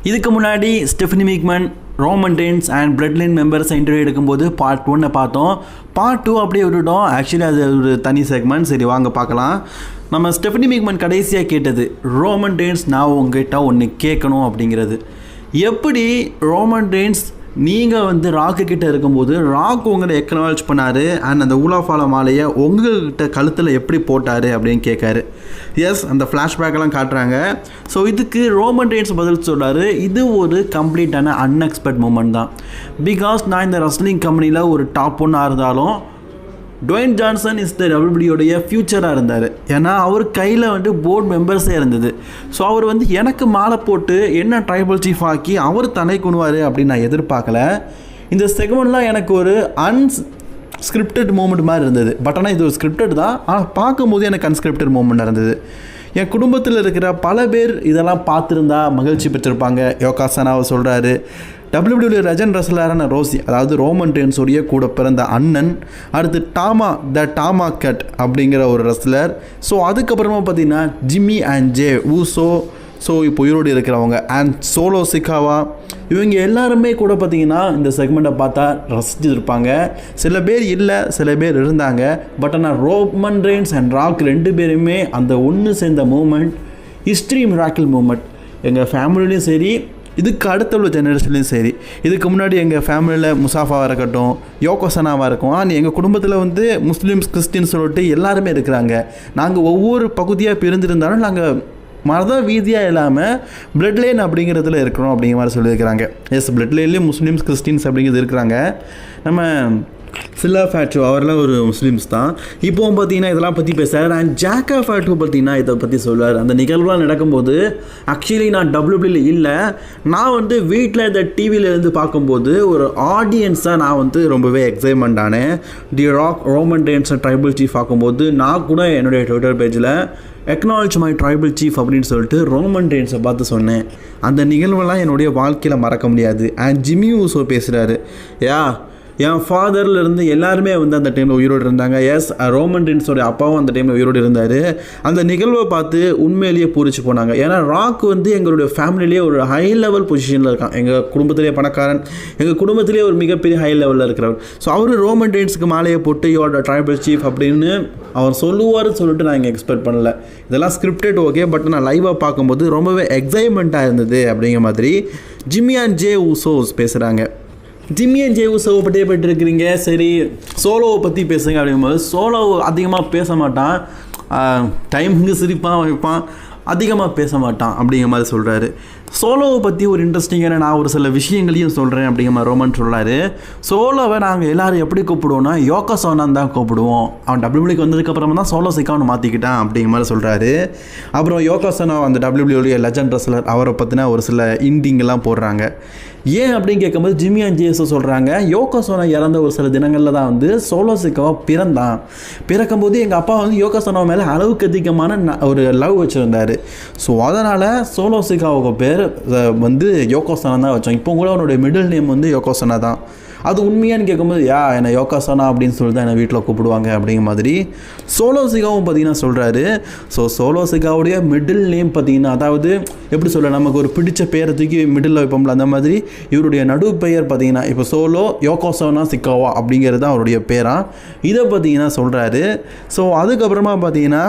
இதுக்கு முன்னாடி Stephanie McMahon, Roman Reigns and bloodline மெம்பர்ஸை இன்டர்வியூ எடுக்கும்போது பார்ட் 1 பார்த்தோம். பார்ட் 2 அப்படியே விட்டுட்டோம். ஆக்சுவலி அது ஒரு தனி செக்மெண்ட். சரி வாங்க பார்க்கலாம். நம்ம ஸ்டெஃபனி மேக்மன் கடைசியாக கேட்டது, ரோமன் ரெயின்ஸ் நான் உங்ககிட்ட ஒன்று கேட்கணும் அப்படிங்கிறது. எப்படி ரோமன் ரெயின்ஸ் நீங்கள் வந்து ராக்கு கிட்டே இருக்கும்போது ராக் உங்களை எக்னாலஜ் பண்ணார் அண்ட் அந்த ஊலாஃபால மாலையை உங்கள்கிட்ட கழுத்தில் எப்படி போட்டார் அப்படின்னு கேட்காரு. எஸ், அந்த ஃப்ளாஷ்பேக்கெல்லாம் காட்டுறாங்க. ஸோ இதுக்கு ரோமன் ரெயின்ஸ் பதில் சொல்கிறாரு, இது ஒரு கம்ப்ளீட்டான அன்எக்ஸ்பெக்ட் மூமெண்ட் தான். பிகாஸ் நான் இந்த ரெஸ்லிங் கம்பெனியில் ஒரு டாப் 1 இருந்தாலும் டுவேன் ஜான்சன் இஸ் த டபிள்யூபிள்யூடைய ஃப்யூச்சராக இருந்தார். ஏன்னா அவர் கையில் வந்து போர்டு மெம்பர்ஸே இருந்தது. ஸோ அவர் வந்து எனக்கு மாலை போட்டு என்ன ட்ரைபல் சீஃப் ஆக்கி அவர் தலை குணுவார் அப்படின்னு நான் எதிர்பார்க்கல. இந்த செக்மெண்ட்லாம் எனக்கு ஒரு ஸ்கிரிப்டட் மூமெண்ட் மாதிரி இருந்தது. பட் ஆனால் இது ஒரு ஸ்கிரிப்டட் தான். ஆனால் பார்க்கும்போது எனக்கு அன்ஸ்கிரிப்டட் மூமெண்ட் இருந்தது. என் குடும்பத்தில் இருக்கிற பல பேர் இதெல்லாம் பார்த்துருந்தா மகிழ்ச்சி பெற்றிருப்பாங்க. யோகாசனாவை சொல்கிறாரு. டபிள்யூபிள்யூ லெஜண்ட் ரெஸ்லரான ரோசி, அதாவது ரோமன் ரெயின்ஸோடைய கூட பிறந்த அண்ணன். அடுத்து டாமா கட் அப்படிங்கிற ஒரு ரெஸ்லர். ஸோ அதுக்கப்புறமா பார்த்தீங்கன்னா Jimmy and J Uso, so இப்போ உயிரோடு இருக்கிறவங்க, அண்ட் சோலோ சிக்காவா, இவங்க எல்லாருமே கூட பார்த்திங்கன்னா இந்த செக்மெண்ட்டை பார்த்தா ரசிச்சுருப்பாங்க. சில பேர் இல்லை, சில பேர் இருந்தாங்க. பட் ஆனால் ரோமன் ரெயின்ஸ் அண்ட் ராக் 2 பேருமே அந்த ஒன்று சேர்ந்த மூமெண்ட் ஹிஸ்ட்ரி மிராக்கிள் மூமெண்ட். எங்கள் ஃபேமிலிலையும் சரி, இதுக்கு அடுத்த உள்ள ஜெனரேஷன்லையும் சரி. இதுக்கு முன்னாடி எங்கள் ஃபேமிலியில் முசாஃபாவாக இருக்கட்டும், யோகோசனாவாக இருக்கும். ஆனால் எங்கள் குடும்பத்தில் வந்து முஸ்லீம்ஸ், கிறிஸ்டின்ஸ் சொல்லிட்டு எல்லாருமே இருக்கிறாங்க. நாங்கள் ஒவ்வொரு பகுதியாக பிரிந்திருந்தாலும் நாங்கள் மத வீதியாக இல்லாமல் பிளட் லைன் அப்படிங்கிறதுல இருக்கிறோம் அப்படிங்கிற மாதிரி சொல்லியிருக்கிறாங்க. எஸ், பிளட் லைன்லேயும் முஸ்லீம்ஸ், கிறிஸ்டின்ஸ் அப்படிங்கிறது இருக்கிறாங்க. நம்ம சில்லா ஃபேட்டோ அவரெல்லாம் ஒரு முஸ்லீம்ஸ் தான். இப்போவும் பார்த்தீங்கன்னா இதெல்லாம் பற்றி பேசுகிறார். அண்ட் ஜாக்கா ஃபேட்டோ பார்த்தீங்கன்னா இதை பற்றி சொல்லுவார். அந்த நிகழ்வுலாம் நடக்கும்போது ஆக்சுவலி நான் டபிள்யூபிள்யூ இல்லை, நான் வந்து வீட்டில் இந்த டிவியிலேருந்து பார்க்கும்போது ஒரு ஆடியன்ஸாக நான் வந்து ரொம்பவே எக்ஸைட்மெண்ட் ஆனேன். The Rock Roman Reigns tribal chief பார்க்கும்போது நான் கூட என்னுடைய ட்விட்டர் பேஜில் எக்னாலஜ் மை ட்ரைபல் சீஃப் அப்படின்னு சொல்லிட்டு ரோமன் ரெயின்ஸை பார்த்து சொன்னேன். அந்த நிகழ்வெல்லாம் என்னுடைய வாழ்க்கையில் மறக்க முடியாது. அண்ட் ஜிம்மி ஊசோ பேசுகிறாரு, என் ஃபாதர்லேருந்து எல்லாருமே வந்து அந்த டைமில் உயிரோடு இருந்தாங்க. எஸ், ரோமன் ரெயின்ஸோடைய அப்பாவும் அந்த டைமில் உயிரோடு இருந்தார். அந்த நிகழ்வை பார்த்து உண்மையிலேயே பூரிச்சு போனாங்க. ஏன்னா ராக் வந்து எங்களுடைய ஃபேமிலிலேயே ஒரு ஹை லெவல் பொசிஷனில் இருக்கான். எங்கள் குடும்பத்திலே பணக்காரன், எங்கள் குடும்பத்திலே ஒரு மிகப்பெரிய ஹை லெவலில் இருக்கிறவர். ஸோ அவர் ரோமன் ரெயின்ஸுக்கு மாலையை போட்டு யோட ட்ரைபல் சீஃப் அப்படின்னு அவர் சொல்லுவார்னு சொல்லிட்டு நான் இங்கே எக்ஸ்பெக்ட் பண்ணல. இதெல்லாம் ஸ்கிரிப்டட் ஓகே, பட் நான் லைவாக பார்க்கும்போது ரொம்பவே எக்ஸைட்மெண்ட்டாக இருந்தது அப்படிங்கிற மாதிரி ஜிம்மி அண்ட் ஜே ஊசோஸ் பேசுகிறாங்க. ஜிம்மி அண்ட் ஜே ஊசோவை பற்றியே போய்ட்டுருக்கிறீங்க. சரி, சோலோவை பற்றி பேசுங்க அப்படிங்கும்போது சோலோ அதிகமாக பேச மாட்டான், டைமுக்கு சிரிப்பான் வைப்பான், அதிகமாக பேச மாட்டான் அப்படிங்கிற மாதிரி சொல்கிறாரு. சோலோவை பற்றி ஒரு இன்ட்ரெஸ்டிங்கான நான் ஒரு சில விஷயங்களையும் சொல்கிறேன் அப்படிங்கிற மாதிரி ரோமன் சொல்கிறாரு. சோலோவை நாங்கள் எல்லோரும் எப்படி கூப்பிடுவோம்னா யோகாசோனான்னு தான் கூப்பிடுவோம். அவன் டபிள்யூபிள்யூக்கு வந்ததுக்கப்புறமா தான் சோலோ சிக்கான்னு மாற்றிக்கிட்டான் அப்படிங்கிற மாதிரி சொல்கிறாரு. அப்புறம் யோகாசோனா அந்த டபிள்யூபிள்யூடைய லெஜண்ட் ரெஸ்லர், அவரை பற்றின ஒரு சில இண்டிங்கெல்லாம் போடுறாங்க. ஏன் அப்படின்னு கேட்கும்போது ஜிம்மி அண்ட் ஜேஸோ சொல்கிறாங்க, யோகாசோனா இறந்த ஒரு சில தினங்களில் தான் வந்து சோலோ சிக்காவா பிறந்தான். பிறக்கும்போது எங்கள் அப்பா வந்து யோகாசோனா மேலே அளவுக்கு அதிகமான ஒரு லவ் வச்சுருந்தார். ஸோ அதனால் சோலோ சிக்காவுக்கு பேர் வந்து யோகாசனா தான் வச்சோம். இப்போ கூட அவனுடைய மிடில் நேம் வந்து யோகாசனா தான். அது உண்மையானு கேட்கும்போது என்னை யோகாசனா அப்படின்னு சொல்லி தான் என்னை வீட்டில் கூப்பிடுவாங்க அப்படிங்கிற மாதிரி சோலோ சிகாவும் பார்த்தீங்கன்னா சொல்கிறாரு. ஸோ சோலோ சிகாவுடைய மிடில் நேம் பார்த்தீங்கன்னா, அதாவது எப்படி சொல்ல, நமக்கு ஒரு பிடிச்ச பேரை தூக்கி மிடில் வைப்போம்ல, அந்த மாதிரி இவருடைய நடு பெயர் பார்த்தீங்கன்னா இப்போ சோலோ யோகாசோனா சிக்காவா அப்படிங்கிறது தான் அவருடைய பேராக. இதை பார்த்தீங்கன்னா சொல்கிறாரு. ஸோ அதுக்கப்புறமா பார்த்தீங்கன்னா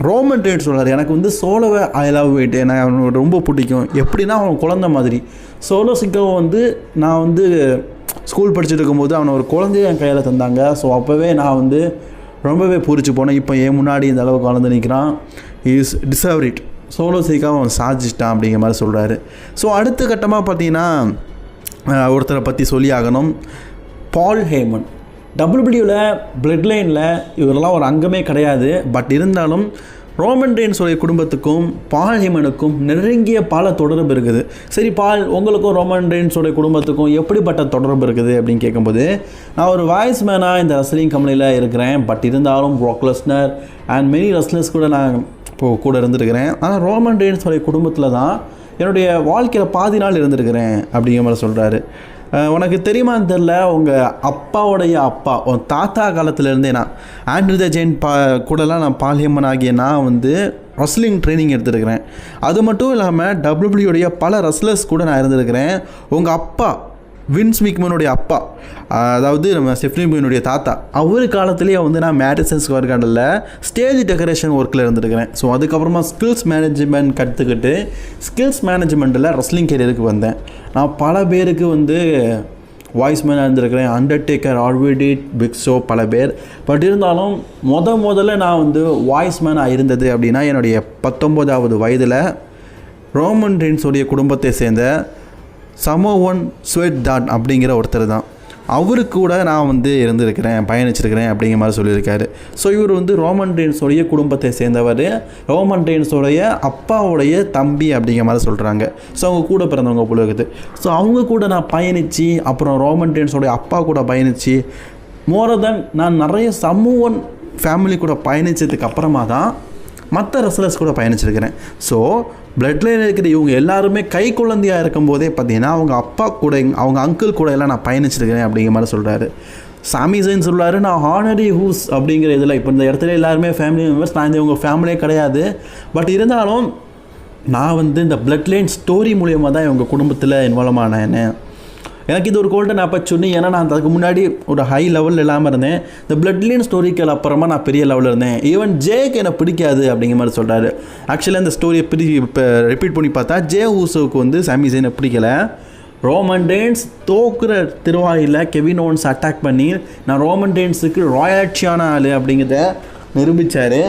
ரோமன் ரெயின்ஸ் சொல்கிறார், எனக்கு வந்து சோலோவை ஐ லவ் இட், எனக்கு அவனுக்கு ரொம்ப பிடிக்கும். எப்படின்னா அவன் குழந்த மாதிரி. சோலோ சிக்காவை வந்து நான் வந்து ஸ்கூல் படிச்சுட்டு இருக்கும்போது அவனை ஒரு குழந்தைய என் கையில் தந்தாங்க. ஸோ அப்போவே நான் வந்து ரொம்பவே பூரிச்சு போனேன். இப்போ என் முன்னாடி இந்த அளவுக்கு வளர்ந்து நிற்கிறான். Is deserve it. சோலோ சிக்காவை அவன் சாதிச்சிட்டான் அப்படிங்கிற மாதிரி சொல்கிறாரு. ஸோ அடுத்த கட்டமாக பார்த்தீங்கன்னா ஒருத்தரை பற்றி சொல்லி ஆகணும், பால் ஹேமன். டபிள்யூபிள்யூவில் பிளட் லைனில் இவரெல்லாம் ஒரு அங்கமே கிடையாது. பட் இருந்தாலும் ரோமன் ரெயின்ஸோடைய குடும்பத்துக்கும் பால் ஹேமனுக்கும் நெருங்கிய பல தொடர்பு இருக்குது. சரி, உங்களுக்கும் ரோமன் ரெயின்ஸோடைய குடும்பத்துக்கும் எப்படிப்பட்ட தொடர்பு இருக்குது அப்படின்னு கேட்கும்போது, நான் ஒரு வாய்ஸ் மேனாக இந்த ரெஸ்லிங் கம்பெனியில் இருக்கிறேன். பட் இருந்தாலும் Prague Lesnar and many wrestlers கூட நான் இப்போது கூட இருந்துருக்கிறேன். ஆனால் ரோமன் ரெயின்ஸோடைய குடும்பத்தில் தான் என்னுடைய வாழ்க்கையில் பாதி நாள் இருந்திருக்கிறேன் அப்படிங்கிற மாதிரி சொல்கிறாரு. உனக்கு தெரியுமான்னு தெரில, உங்கள் அப்பாவுடைய அப்பா, உன் தாத்தா காலத்துலேருந்தே நான் ஆண்ட்ரூ த ஜெயின் கூடலாம் நான் பால் ஹேமன் ஆகிய நான் வந்து ரஸ்லிங் ட்ரைனிங் எடுத்துருக்கிறேன். அது மட்டும் இல்லாமல் டபிள்யூடபிள்யூடைய பல ரஸ்லர்ஸ் கூட நான் இருந்திருக்கிறேன். உங்கள் அப்பா வின்ஸ் மிக்மனுடைய அப்பா, அதாவது நம்ம ஸ்டெஃபனி மிக்மனுடைய தாத்தா, அவர் காலத்துலேயே வந்து நான் மேடிசன் ஸ்கொயர் கார்டனில் ஸ்டேஜ் டெக்கரேஷன் ஒர்க்கில் இருந்துருக்கிறேன். ஸோ அதுக்கப்புறமா ஸ்கில்ஸ் மேனேஜ்மெண்ட் கற்றுக்கிட்டு ஸ்கில்ஸ் மேனேஜ்மெண்ட்டில் ரெஸ்லிங் கெரியருக்கு வந்தேன். நான் பல பேருக்கு வந்து வாய்ஸ் மேனாக இருந்திருக்கிறேன். அண்டர்டேக்கர், ஆர்விடி, பிக் ஷோ, பல பேர். பட் இருந்தாலும் முதல்ல நான் வந்து வாய்ஸ் மேனாக இருந்தது அப்படின்னா என்னுடைய 19வது வயதில் ரோமன் ரெயின்ஸோடைய குடும்பத்தை சேர்ந்த சமோவன் ஸ்வெட்டாட் அப்படிங்கிற ஒருத்தர் தான். அவருக்கு கூட நான் வந்து இருந்திருக்கிறேன், பயணிச்சிருக்கிறேன் அப்படிங்கிற மாதிரி சொல்லியிருக்காரு. ஸோ இவர் வந்து ரோமன் ரெயின்ஸோடைய குடும்பத்தை சேர்ந்தவர், ரோமன் ரெயின்ஸோடைய அப்பாவுடைய தம்பி அப்படிங்கிற மாதிரி சொல்கிறாங்க. ஸோ அவங்க கூட பிறந்தவங்க போல இருக்குது. ஸோ அவங்க கூட நான் பயணித்து, அப்புறம் ரோமன் ரெயின்ஸோடைய அப்பா கூட பயணித்து, மோர் தென் நான் நிறைய சமூவன் ஃபேமிலி கூட பயணித்ததுக்கு அப்புறமா தான் மற்ற ரெஸ்லர்ஸ் கூட பயணிச்சிருக்கிறேன். ஸோ பிளட் லைன் இருக்கிற இவங்க எல்லாருமே கை குழந்தையாக இருக்கும்போதே பார்த்தீங்கன்னா அவங்க அப்பா கூட, அவங்க அங்கிள் கூட எல்லாம் நான் பயணிச்சிருக்கிறேன் அப்படிங்கிற மாதிரி சொல்கிறாரு. சாமி ஜெயின் சொல்கிறாரு, நான் ஹானரி ஹூஸ் அப்படிங்கிற இதில் இப்போ இந்த இடத்துல எல்லாருமே ஃபேமிலி மெம்பர்ஸ், நான் இந்த இவங்க ஃபேமிலியே கிடையாது. பட் இருந்தாலும் நான் வந்து இந்த பிளட் லைன் ஸ்டோரி மூலியமாக தான் இவங்க குடும்பத்தில் இன்வால்வ் ஆனேன். எனக்கு இது ஒரு கோல்டன் ஆப்பர்ச்சுனிட்டி. ஏன்னா நான் அதுக்கு முன்னாடி ஒரு ஹை லெவலில் இல்லாமல் இருந்தேன். இந்த பிளட் லைன் ஸ்டோரிக்கு அப்புறமா நான் பெரிய லெவலில் இருந்தேன். ஈவன் ஜேக்கு எனக்கு பிடிக்காது அப்படிங்கிற மாதிரி சொல்கிறாரு. ஆக்சுவலாக இந்த ஸ்டோரியை இப்போ ரிப்பீட் பண்ணி பார்த்தா ஜே ஊசோவுக்கு வந்து சாமி ஜெயினை பிடிக்கலை. ரோமன் ரெயின்ஸ் தோக்குற திருவாயில் கெவின் ஓவன்ஸ் அட்டாக் பண்ணி நான் ரோமன் ரெயின்ஸுக்கு ராயல்ட்டியான ஆள் அப்படிங்கிறத நிரூபித்தார்.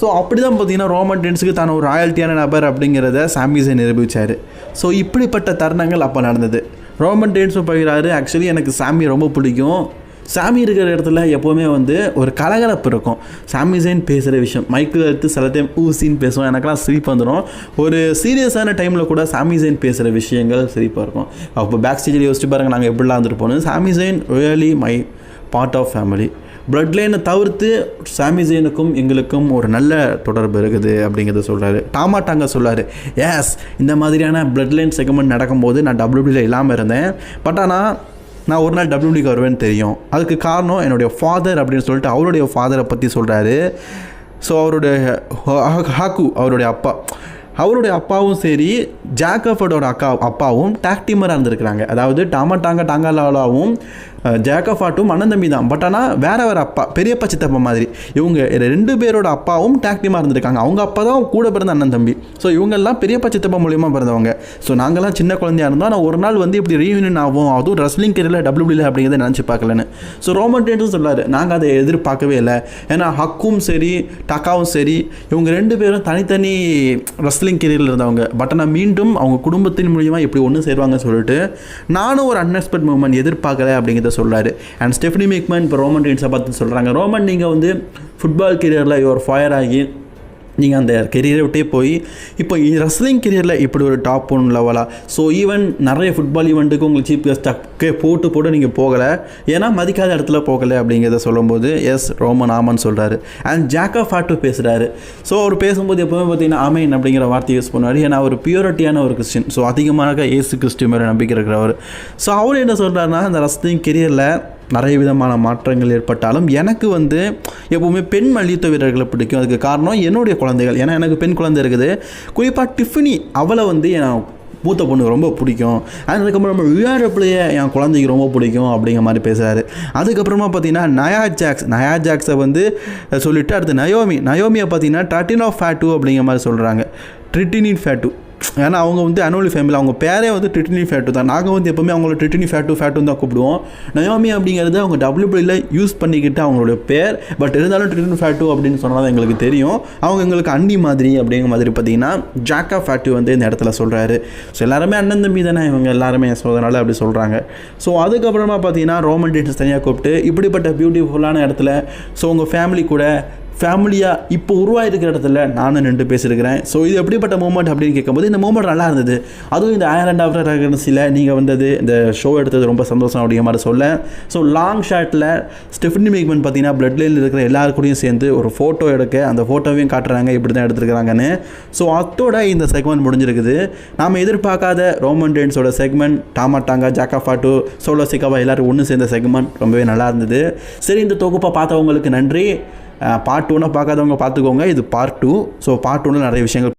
ஸோ அப்படி தான் பார்த்தீங்கன்னா ரோமன் ரெயின்ஸுக்கு தான் ஒரு ராயல்ட்டியான நபர் அப்படிங்கிறத சாமி ஜெயின் நிரூபித்தார். ஸோ இப்படிப்பட்ட தருணங்கள் அப்போ நடந்தது. ரோமன் ரெயின்ஸும் போகிறாரு. ஆக்சுவலி எனக்கு சாமி ரொம்ப பிடிக்கும். சாமி இருக்கிற இடத்துல எப்போவுமே வந்து ஒரு கலகலப்பு இருக்கும். சாமி ஜெயின் பேசுகிற விஷயம் மைக்கில் எடுத்து சில டைம் ஊசின்னு பேசுவோம், எனக்கெல்லாம் சிரிப்பு வந்துடும். ஒரு சீரியஸான டைமில் கூட சாமி ஜெயின் பேசுகிற விஷயங்கள் சிரிப்பாக இருக்கும். அப்போ பேக் ஸ்டேஜில் யோசிச்சு பாருங்கள், நாங்கள் எப்படிலாம் வந்துட்டு போனோம். Sami Jain really my part of family. Blood லைனை தவிர்த்து சாமி ஜெயினுக்கும் எங்களுக்கும் ஒரு நல்ல தொடர்பு இருக்குது அப்படிங்கிறத சொல்கிறாரு. டாமா சொல்கிறார், எஸ் இந்த மாதிரியான பிளட் லைன் செக்மெண்ட் நடக்கும்போது நான் டபிள்யூபிள்யூல இல்லாமல் இருந்தேன். பட் ஆனால் நான் ஒரு நாள் டபிள்யூபிள்யூக்கு வருவேன்னு தெரியும். அதுக்கு காரணம் என்னுடைய ஃபாதர் அப்படின்னு சொல்லிட்டு அவருடைய ஃபாதரை பற்றி சொல்கிறாரு. ஸோ அவருடைய ஹாக்கு, அவருடைய அப்பாவும் சரி ஜாக்கஃபர்டோட அப்பாவும் டாக் டீமராக இருந்திருக்கிறாங்க. அதாவது டாங்காலாவும் ஜாக்கஃபாட்டும் அண்ணன் தம்பி தான். பட் ஆனால் வேறு அப்பா, பெரியப்பா சித்தப்பா மாதிரி. இவங்க 2 பேரோட அப்பாவும் டாக் டீமாக இருந்திருக்காங்க. அவங்க அப்பா தான் கூட பிறந்த அண்ணன் தம்பி. ஸோ இவங்கெல்லாம் பெரியப்பா சித்தப்பா மூலியமாக பிறந்தவங்க. ஸோ நாங்கள்லாம் சின்ன குழந்தையாக இருந்தோம். நான் ஒரு நாள் வந்து இப்படி ரீயூனியன் ஆகும், அதுவும் ரெஸ்லிங் கரியரில் டபிள்யூபிள்யூ அப்படிங்கிறத நினச்சி பார்க்கலன்னு. ஸோ ரோமன் ரெயின்ஸும் சொல்லார், நாங்கள் அதை எதிர்பார்க்கவே இல்லை. ஏன்னா ஹக்கும் சரி டக்காவும் சரி இவங்க 2 பேரும் தனித்தனி ரெஸ்லிங் கரியரில் இருந்தவங்க. பட் ஆனால் மீண்டும் அவங்க குடும்பத்தின் மூலியமாக எப்படி ஒன்று சேருவாங்கன்னு சொல்லிட்டு நானும் ஒரு அன்எக்ஸ்பெக்ட் மூவ்மெண்ட் எதிர்பார்க்கல அப்படிங்கிறத சொல்கிறாரு. அண்ட் ஸ்டெஃபனி மிக்மன் இப்போ ரோமன் ரெயின்ஸை பார்த்து சொல்கிறாங்க, ரோமன் நீங்கள் வந்து ஃபுட்பால் கெரியரில் ஒரு ஃபயர் ஆகி நீங்கள் அந்த கெரியரை விட்டே போய் இப்போ ரெஸ்லிங் கெரியரில் இப்படி ஒரு டாப் 1 லெவலாக. ஸோ ஈவன் நிறைய ஃபுட்பால் ஈவெண்ட்டுக்கு உங்களுக்கு சீஃப் கெஸ்ட்டாக போட்டு நீங்கள் போகலை, ஏன்னா மதிக்காத இடத்துல போகலை அப்படிங்கிறத சொல்லும்போது எஸ் ரோமன் ஆமான்னு சொல்கிறாரு. அண்ட் ஜாக்கஃபாட்டு பேசுகிறாரு. ஸோ அவர் பேசும்போது எப்போவுமே பார்த்தீங்கன்னா ஆமேன் அப்படிங்கிற வார்த்தை யூஸ் பண்ணுவார். ஏன்னா அவர் பியூரிட்டியான ஒரு கிறிஸ்டின். ஸோ அதிகமாக ஏசு கிறிஸ்து மேலே நம்பிக்கை இருக்கிறவர். ஸோ அவர் என்ன சொல்கிறாருன்னா, இந்த ரெஸ்லிங் கெரியரில் நிறைய விதமான மாற்றங்கள் ஏற்பட்டாலும் எனக்கு வந்து எப்போவுமே பெண் மல்யுத்த வீரர்களை பிடிக்கும். அதுக்கு காரணம் என்னுடைய குழந்தைகள். ஏன்னா எனக்கு பெண் குழந்தை இருக்குது. குறிப்பாக டிஃபினி, அவளை வந்து என் மூத்த பொண்ணுக்கு ரொம்ப பிடிக்கும். அதுக்கப்புறம் நம்ம யூஆர்எஃப்லேயே என் குழந்தைக்கு ரொம்ப பிடிக்கும் அப்படிங்கிற மாதிரி பேசுகிறாரு. அதுக்கப்புறமா பார்த்தீங்கன்னா நயா ஜாக்ஸை வந்து சொல்லிவிட்டு அடுத்து நயோமியை பார்த்தீங்கன்னா ட்ரிட்டின் ஆஃப் ஃபேட்டு அப்படிங்கிற மாதிரி சொல்கிறாங்க. ட்ரிட்டினின் ஃபேட்டு, ஏன்னா அவங்க வந்து அனோலி ஃபேமிலி, அவங்க பேரே வந்து ட்ரிட்டினி ஃபேட்டு தான். நாங்கள் வந்து எப்போவுமே அவங்கள ட்ரிட்டினி ஃபேட்டு தான் கூப்பிடுவோம். நயோமி அப்படிங்கிறது அவங்க டபிள்யூபிள்யூல யூஸ் பண்ணிக்கிட்டு அவங்களோட பேர். பட் இருந்தாலும் ட்ரிட்டினி ஃபேட்டு அப்படின்னு சொன்னால் தான் எங்களுக்கு தெரியும். அவங்க எங்களுக்கு அண்ணி மாதிரி அப்படிங்கிற மாதிரி பார்த்தீங்கன்னா ஜாக்கா ஃபேட்டு வந்து இந்த இடத்துல சொல்கிறாரு. ஸோ எல்லாருமே அண்ணன் தம்பி தானே இவங்க எல்லாருமே, ஸோ அதனால் அப்படி சொல்கிறாங்க. ஸோ அதுக்கப்புறமா பார்த்தீங்கன்னா ரோமன் ரெயின்ஸ் தனியாக கூப்பிட்டு இப்படிப்பட்ட பியூட்டிஃபுல்லான இடத்துல ஸோ உங்கள் ஃபேமிலி கூட ஃபேமிலியாக இப்போ உருவாயிருக்கிற இடத்துல நானும் நின்று பேசியிருக்கிறேன். ஸோ இது எப்படிப்பட்ட மூமெண்ட் அப்படின்னு கேட்கும்போது இந்த மூமெண்ட் நல்லா இருந்தது. அதுவும் இந்த ஐலண்ட் ஆஃப் ரெகனன்ஸில் நீங்கள் வந்தது, இந்த ஷோ எடுத்தது ரொம்ப சந்தோஷம் அப்படிங்கிற மாதிரி சொல்ல. ஸோ லாங் ஷாட்டில் ஸ்டெஃபனி மிக்மன் பார்த்தீங்கன்னா பிளட் லைனில் இருக்கிற எல்லாருக்கூடையும் சேர்ந்து ஒரு ஃபோட்டோ எடுக்க, அந்த ஃபோட்டோவையும் காட்டுறாங்க இப்படி தான் எடுத்துருக்கிறாங்கன்னு. ஸோ அதோட இந்த செக்மெண்ட் முடிஞ்சிருக்குது. நாம் எதிர்பார்க்காத ரோமன் ரெயின்ஸோட செக்மெண்ட், டாமா ஜாக்கஃபாட்டு, சோலோ சிக்காவா எல்லோரும் ஒன்று சேர்ந்த செக்மெண்ட் ரொம்பவே நல்லா இருந்தது. சரி, இந்த தொகுப்பை பார்த்தவங்களுக்கு நன்றி. பார்ட் 1 பார்க்காதவங்க பார்த்துக்கோங்க. இது பார்ட் 2. ஸோ பார்ட் 1 நிறைய விஷயங்கள்